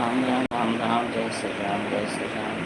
राम राम राम राम, जय श्री राम, जय श्री राम।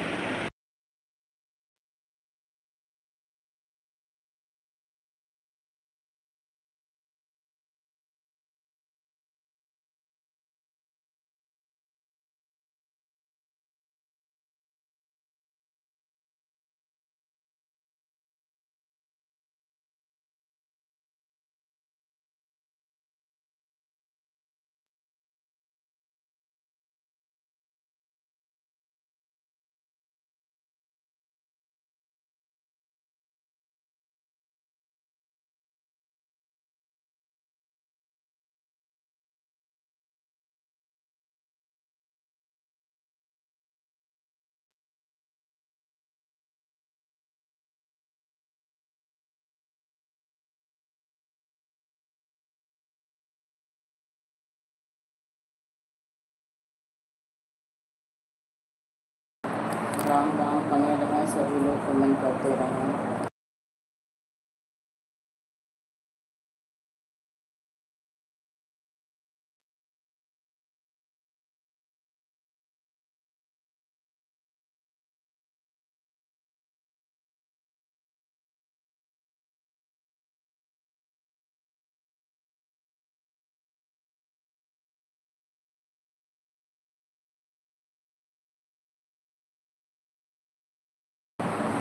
राम राम बने रहें, सभी लोग कमेंट करते रहें।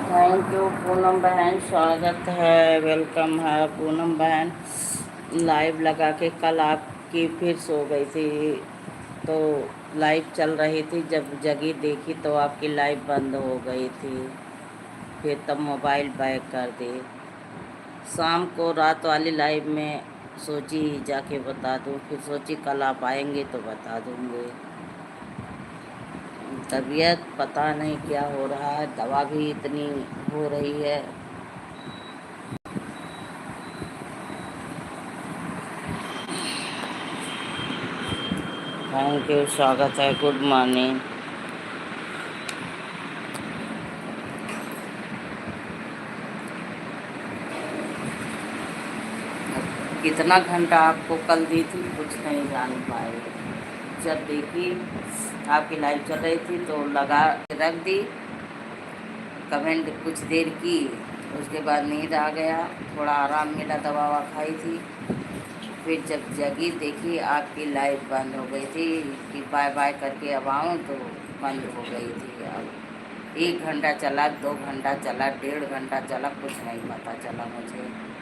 थैंक यू पूनम बहन, स्वागत है, वेलकम है पूनम बहन। लाइव लगा के कल आपकी फिर सो गई थी, तो लाइव चल रही थी, जब जगी देखी तो आपकी लाइव बंद हो गई थी, फिर तब मोबाइल बैक कर दी। शाम को रात वाली लाइव में सोची जाके बता दूं, फिर सोची कल आप आएंगे तो बता दूंगी। तबीयत पता नहीं क्या हो रहा है, दवा भी इतनी हो रही है। थैंक यू, स्वागत है, गुड मॉर्निंग। कितना घंटा आपको कल दी थी कुछ नहीं जान पाए। जब देखी आपकी लाइव चल रही थी तो लगा रख दी, कमेंट कुछ देर की, उसके बाद नींद आ गया, थोड़ा आराम मिला, दवा ववा खाई थी। फिर जब जगी देखी आपकी लाइव बंद हो गई थी कि बाय बाय करके अब आऊँ, तो बंद हो गई थी। अब 1 घंटा चला, 2 घंटा चला, 1.5 घंटा चला, कुछ नहीं पता चला मुझे।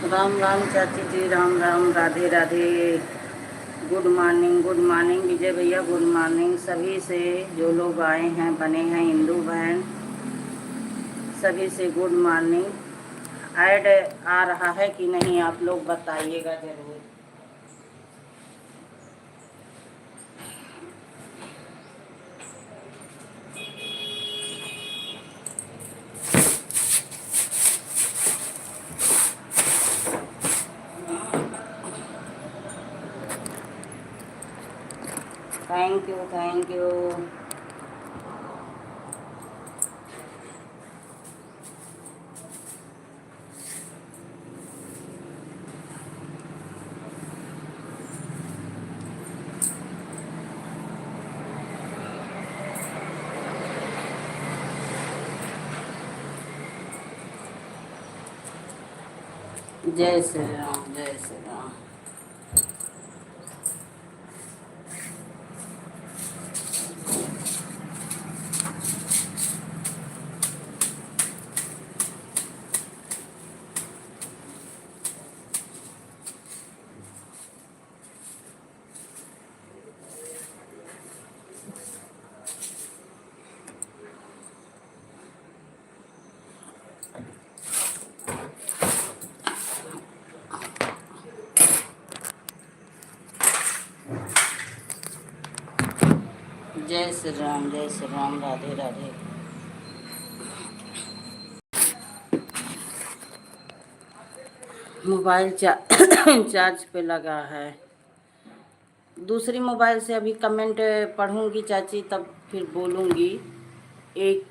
राम राम चाची जी, राम राम, राधे राधे। गुड मॉर्निंग विजय भैया, गुड मॉर्निंग सभी से जो लोग आए हैं, बने हैं हिंदू बहन, सभी से गुड मॉर्निंग। ऐड आ रहा है कि नहीं आप लोग बताइएगा ज़रूर। Thank you, thank you. जय श्री राम, जय श्री राम। जय श्री राम, जय श्री राम, राधे राधे। मोबाइल चार्ज पे लगा है। दूसरी मोबाइल से अभी कमेंट पढ़ूंगी चाची, तब फिर बोलूंगी। एक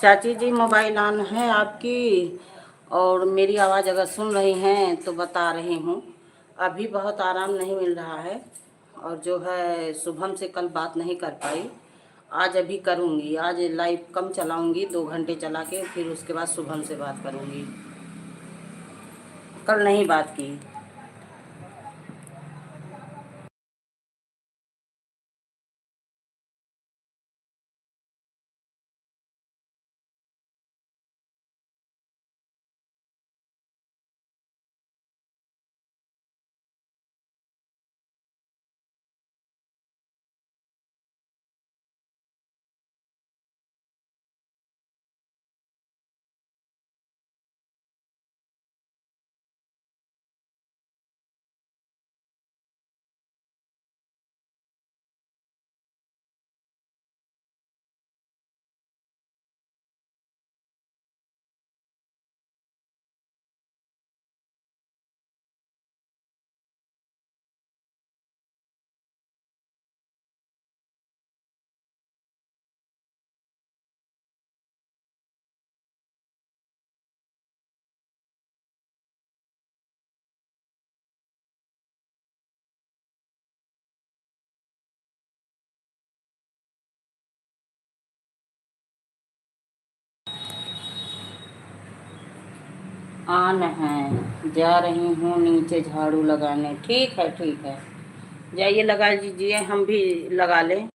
चाची जी मोबाइल ऑन है आपकी, और मेरी आवाज़ अगर सुन रही हैं तो बता रही हूँ। अभी बहुत आराम नहीं मिल रहा है, और जो है शुभम से कल बात नहीं कर पाई। आज अभी करूँगी, आज लाइव कम चलाऊँगी, 2 घंटे चला के फिर उसके बाद शुभम से बात करूँगी। कल नहीं बात की। ऑन है। जा रही हूँ नीचे झाड़ू लगाने। ठीक है, ठीक है, जाइए लगा दीजिए, हम भी लगा लें।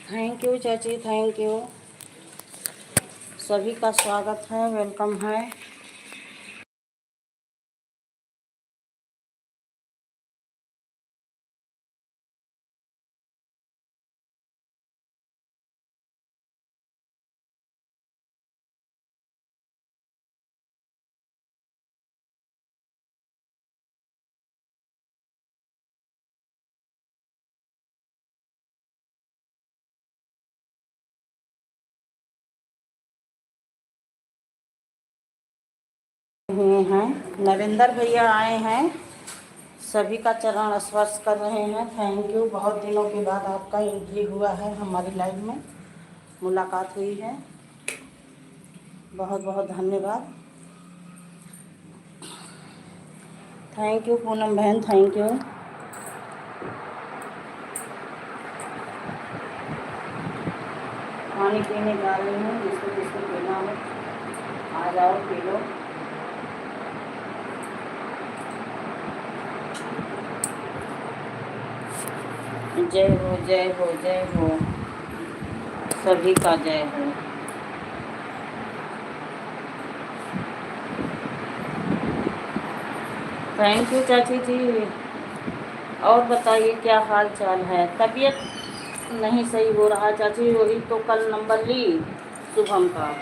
थैंक यू चाची, थैंक यू। सभी का स्वागत है, वेलकम है। हुए हैं नरेंद्र भैया आए हैं, सभी का चरण स्पर्श कर रहे हैं। थैंक यू, बहुत दिनों के बाद आपका एंट्री हुआ है, हमारी लाइफ में मुलाकात हुई है। बहुत बहुत धन्यवाद। थैंक यू पूनम बहन, थैंक यू। पानी पीने जा रही हूँ, जिसको जिसको पीना हो आ जाओ, पी लो। जय हो, जय हो, जय हो, सभी का जय हो। थैंक यू चाची जी। और बताइए क्या हाल चाल है? तबीयत नहीं सही हो रहा चाची, वही तो कल नंबर ली शुभम का,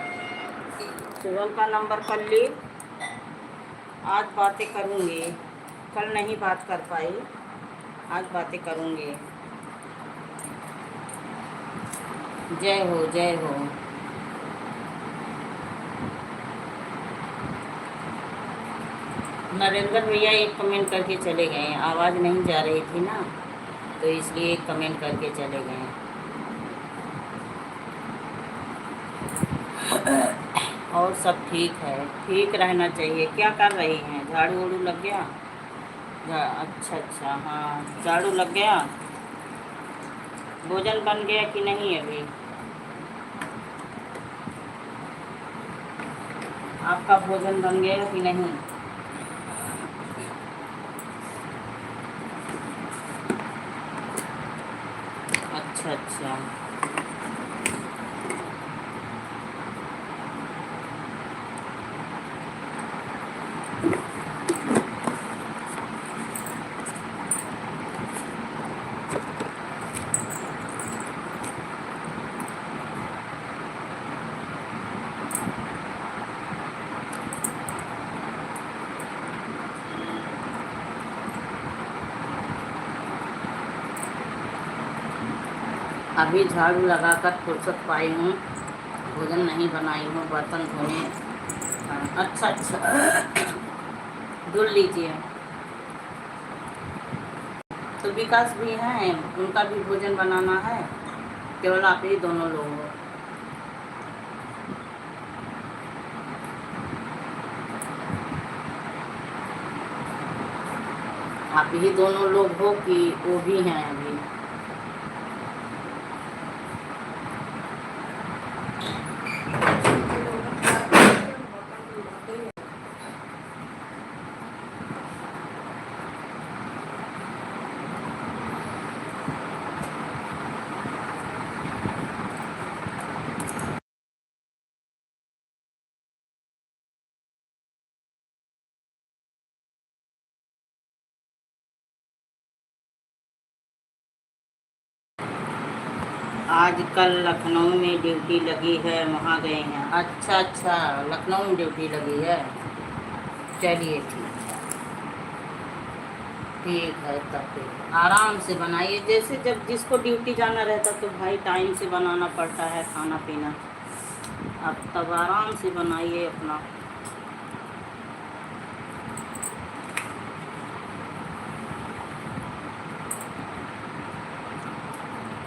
शुभम का नंबर कल ली। आज बातें करूँगी, कल नहीं बात कर पाई, आज बातें करूँगी। जय हो, जय हो। नरेंद्र भैया एक कमेंट करके चले गए, आवाज़ नहीं जा रही थी ना, तो इसलिए एक कमेंट करके चले गए। और सब ठीक है, ठीक रहना चाहिए। क्या कर रही हैं? झाड़ू वाड़ू लग गया? अच्छा अच्छा, हाँ झाड़ू लग गया। भोजन बन गया कि नहीं अभी? आपका भोजन बन गया कि नहीं? अच्छा अच्छा। अभी झाड़ू लगाकर फुर्सत पाई हूँ, भोजन नहीं बनाई हूँ, बर्तन धोने। अच्छा अच्छा, धुल लीजिए। तो विकास भी हैं, उनका भी भोजन बनाना है, केवल आप ही दोनों लोग हो? आप ही दोनों लोग हो कि वो भी हैं अभी? आज कल लखनऊ में ड्यूटी लगी है, वहाँ गए हैं। अच्छा अच्छा, लखनऊ में ड्यूटी लगी है, चलिए ठीक है। तब फिर आराम से बनाइए, जैसे जब जिसको ड्यूटी जाना रहता तो भाई टाइम से बनाना पड़ता है खाना पीना। अब तब आराम से बनाइए अपना।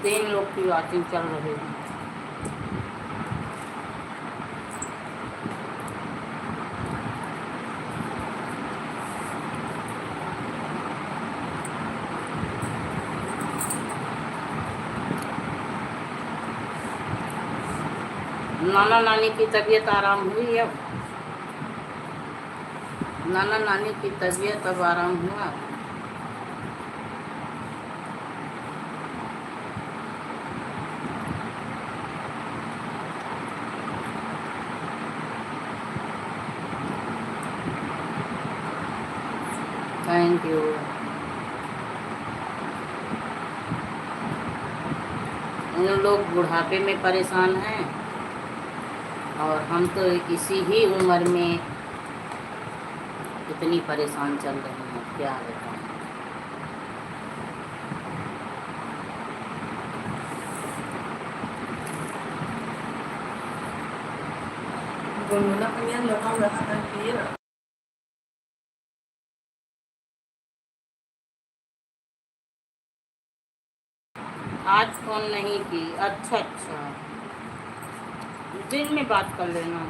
तीन लोग की वाचिंग चल रही है। नाना नानी की तबीयत आराम हुई अब? नाना नानी की तबीयत अब आराम हुआ? Thank you. इन लोग बुढ़ापे में परेशान हैं और हम तो इसी ही उम्र में इतनी परेशान चल रहे हैं, क्या बताएं। आज फोन नहीं की? अच्छा अच्छा, दिन में बात कर लेना।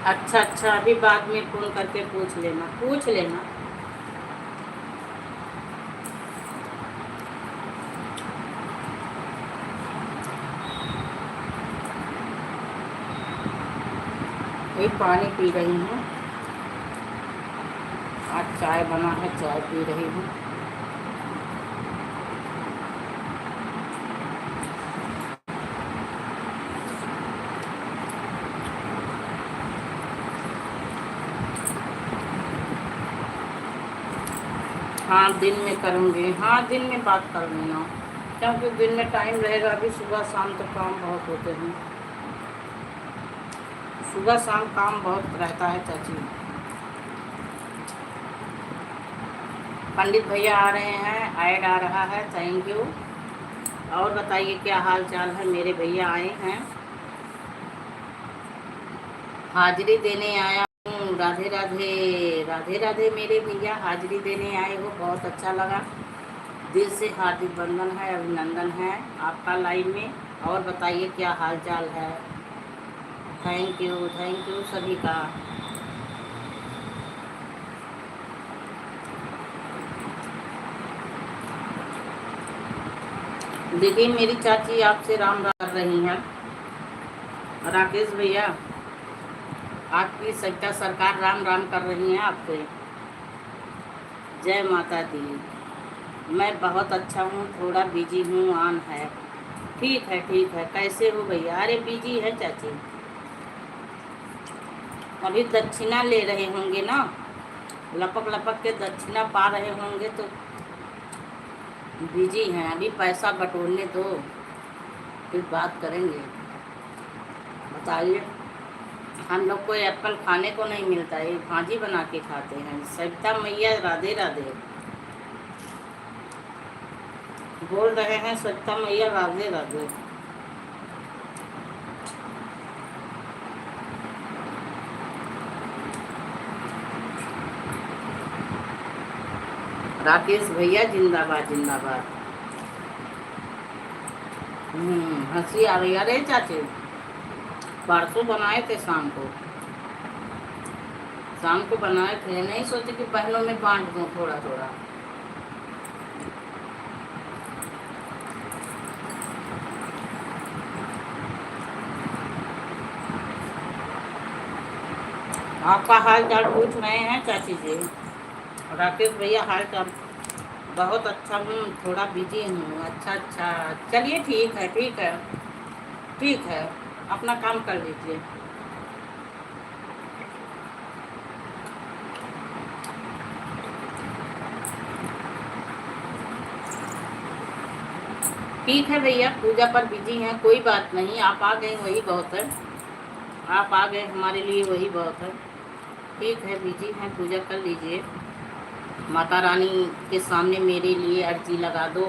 अच्छा अच्छा, अभी बाद में फ़ोन करके पूछ लेना, पूछ लेना। एक पानी पी रही हूँ, आज चाय बना है, चाय पी रही हूँ। हाँ दिन में करूँगी, हाँ दिन में बात कर लेना, क्योंकि दिन में टाइम रहेगा। अभी सुबह शाम तो काम बहुत होते हैं, सुबह शाम काम बहुत रहता है चाची। पंडित भैया आ रहे हैं, ऐड आ रहा है, थैंक यू। और बताइए क्या हाल चाल है? मेरे भैया आए हैं, हाजिरी देने आया हूँ। राधे राधे, राधे राधे मेरे भैया, हाजिरी देने आए हो, बहुत अच्छा लगा। दिल से हार्दिक बंधन है, अभिनंदन है आपका लाइव में। और बताइए क्या हाल चाल है? थैंक यू सभी का। देखिए मेरी चाची आपसे राम राम कर रही हैं। राकेश भैया, आपकी सच्चा सरकार राम राम कर रही हैं आपसे। जय माता दी। मैं बहुत अच्छा हूँ, थोड़ा बिजी हूँ, ऑन है। ठीक है ठीक है, कैसे हो भैया? अरे बिजी है चाची, अभी दक्षिणा ले रहे होंगे ना, लपक लपक के दक्षिणा पा रहे होंगे तो बिजी हैं। अभी पैसा बटोरने दो, फिर बात करेंगे। बताइए, हम लोग को एप्पल खाने को नहीं मिलता है, भाजी बना के खाते हैं। सविता मैया राधे राधे बोल रहे हैं, सविता मैया राधे राधे। राकेश भैया जिंदाबाद जिंदाबाद। हंसी आ रही। अरे चाची, परसों बनाए थे शाम को बनाए थे, नहीं सोचे कि बहनों में बांट दूं थोड़ा थोड़ा। आपका हाल चाल पूछ रहे हैं चाची जी। राकेश भैया हाल चाल बहुत अच्छा हूँ, थोड़ा बिजी हूँ। अच्छा अच्छा, चलिए ठीक है ठीक है ठीक है, अपना काम कर लीजिए। ठीक है भैया, पूजा पर बिजी हैं, कोई बात नहीं। आप आ गए वही बहुत है, आप आ गए हमारे लिए वही बहुत है। ठीक है, बिजी हैं, पूजा कर लीजिए। माता रानी के सामने मेरे लिए अर्जी लगा दो,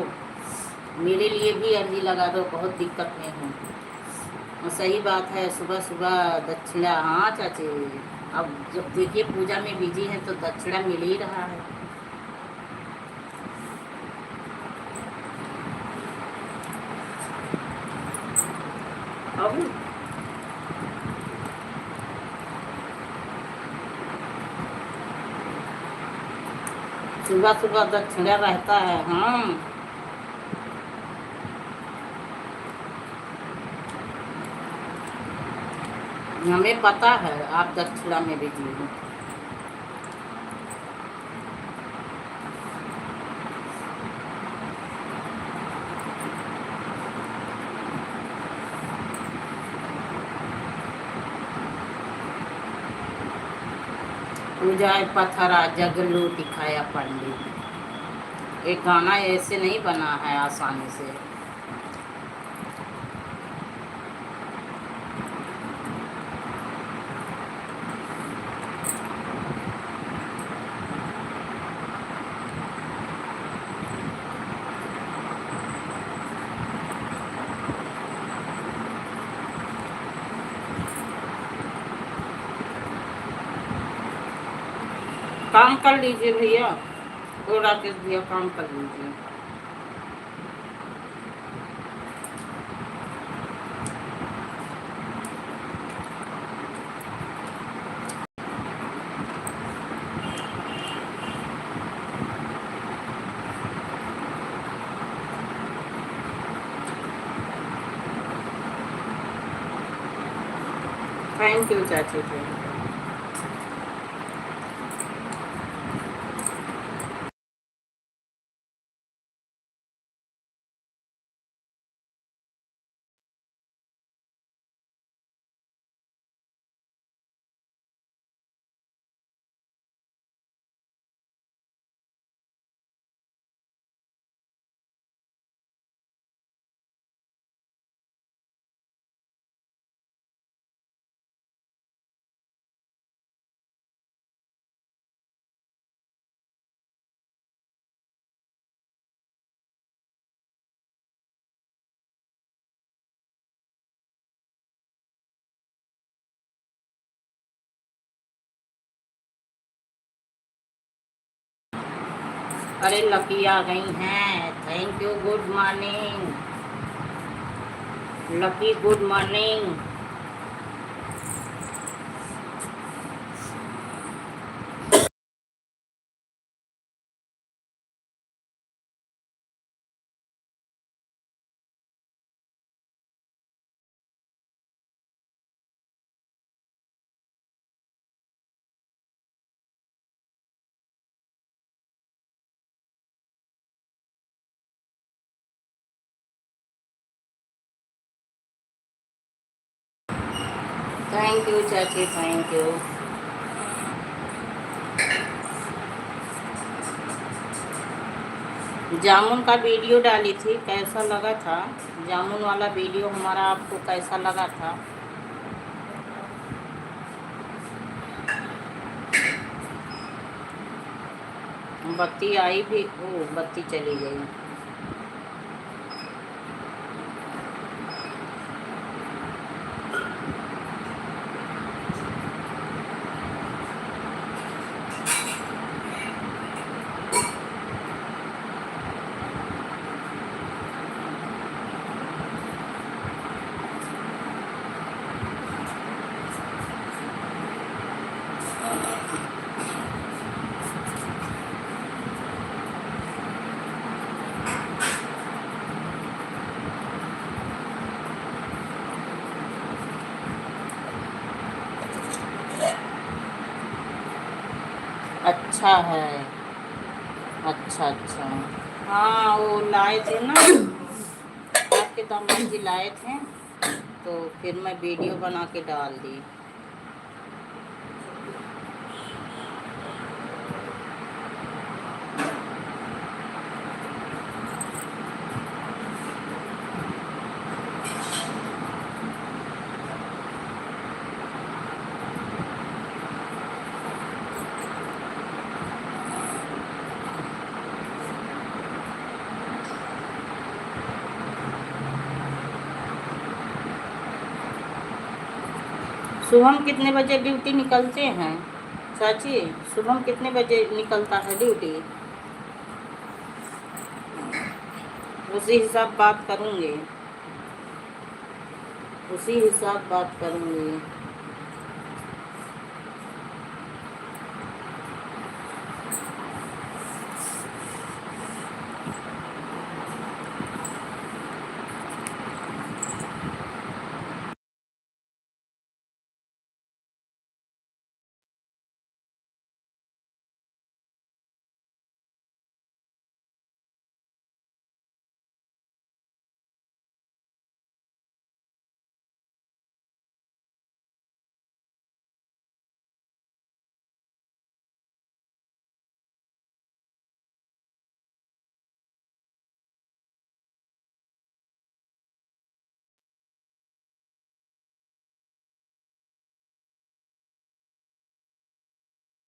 मेरे लिए भी अर्जी लगा दो, बहुत दिक्कत में हूँ। सही बात है, सुबह सुबह दक्षिणा। हाँ चाची, अब जब देखिए पूजा में बिजी हैं तो दक्षिणा मिल ही रहा है। अब सुबह सुबह दक्षिणा रहता है। हाँ हमें पता है आप दक्षिणा में बिजी हो। पूजा पथरा जगलू दिखाया पंडित, एक गाना ऐसे नहीं बना है आसानी से। काम कर लीजिए भैया, और राकेश भैया काम कर लीजिए। थैंक यू चाची जी। अरे लकी आ गई हैं, thank you, good morning lucky, good morning. Thank you चाची, थैंक यू। जामुन का वीडियो डाली थी, कैसा लगा था? जामुन वाला वीडियो हमारा आपको कैसा लगा था? बत्ती आई भी, ओ बत्ती चली गई। अच्छा है, अच्छा अच्छा। हाँ वो लाए थे ना, आपके दामाद जी लाए थे, तो फिर मैं वीडियो बना के डाल दी। शुभम कितने बजे ड्यूटी निकलते हैं चाची? शुभम कितने बजे निकलता है ड्यूटी? उसी हिसाब बात करूँगी, उसी हिसाब बात करूँगी।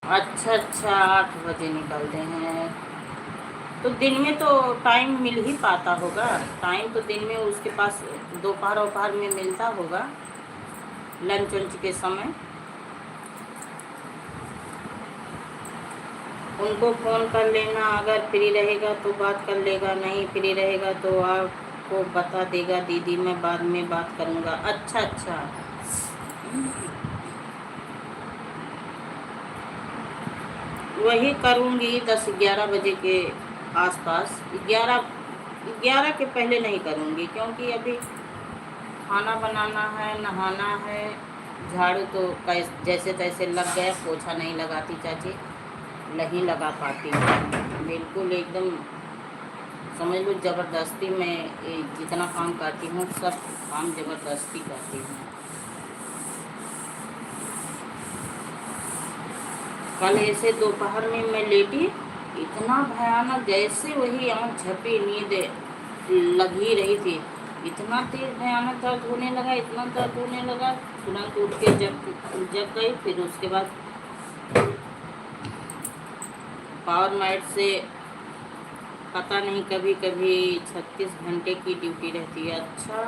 अच्छा अच्छा, 8 बजे निकलते हैं तो दिन में तो टाइम मिल ही पाता होगा। टाइम तो दिन में उसके पास दोपहर दोपहर में मिलता होगा, लंच वंच के समय। उनको फ़ोन कर लेना, अगर फ्री रहेगा तो बात कर लेगा, नहीं फ्री रहेगा तो आपको बता देगा, दीदी मैं बाद में बात करूँगा। अच्छा अच्छा, वही करूँगी 10-11 बजे के आसपास। 11 के पहले नहीं करूँगी, क्योंकि अभी खाना बनाना है, नहाना है। झाड़ू तो जैसे तैसे लग गया, पोछा नहीं लगाती चाची, नहीं लगा पाती हूँ बिल्कुल एकदम। समझ लो ज़बरदस्ती मैं जितना काम करती हूँ सब काम ज़बरदस्ती करती हूँ। कल ऐसे दोपहर में मैं लेटी, इतना भयानक, जैसे वही आँख झपी, नींद लग ही रही थी। इतना तेज भयानक दर्द होने लगा, इतना दर्द होने लगा। तुरंत उठ के जग गई। फिर उसके बाद पावर मैट से पता नहीं, कभी कभी 36 घंटे की ड्यूटी रहती है। अच्छा,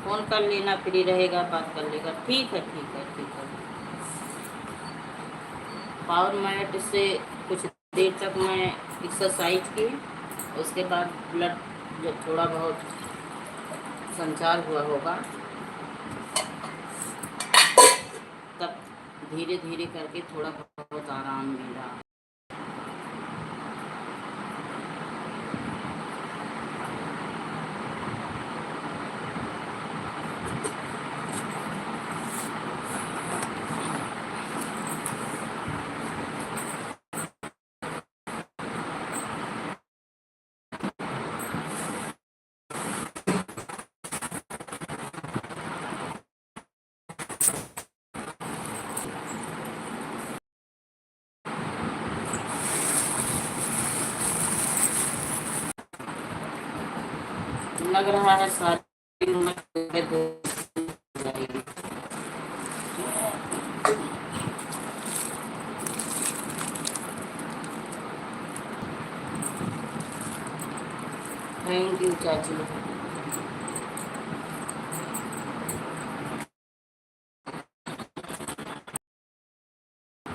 फ़ोन कर लेना, फ्री रहेगा बात कर लेगा। ठीक है ठीक है ठीक है। पावर मैट से कुछ देर तक मैं एक्सरसाइज की, उसके बाद ब्लड जब थोड़ा बहुत संचार हुआ होगा, तब धीरे धीरे करके थोड़ा बहुत आराम मिला। लग रहा है सारी उम्र हो जाएगी। थैंक यू चाची।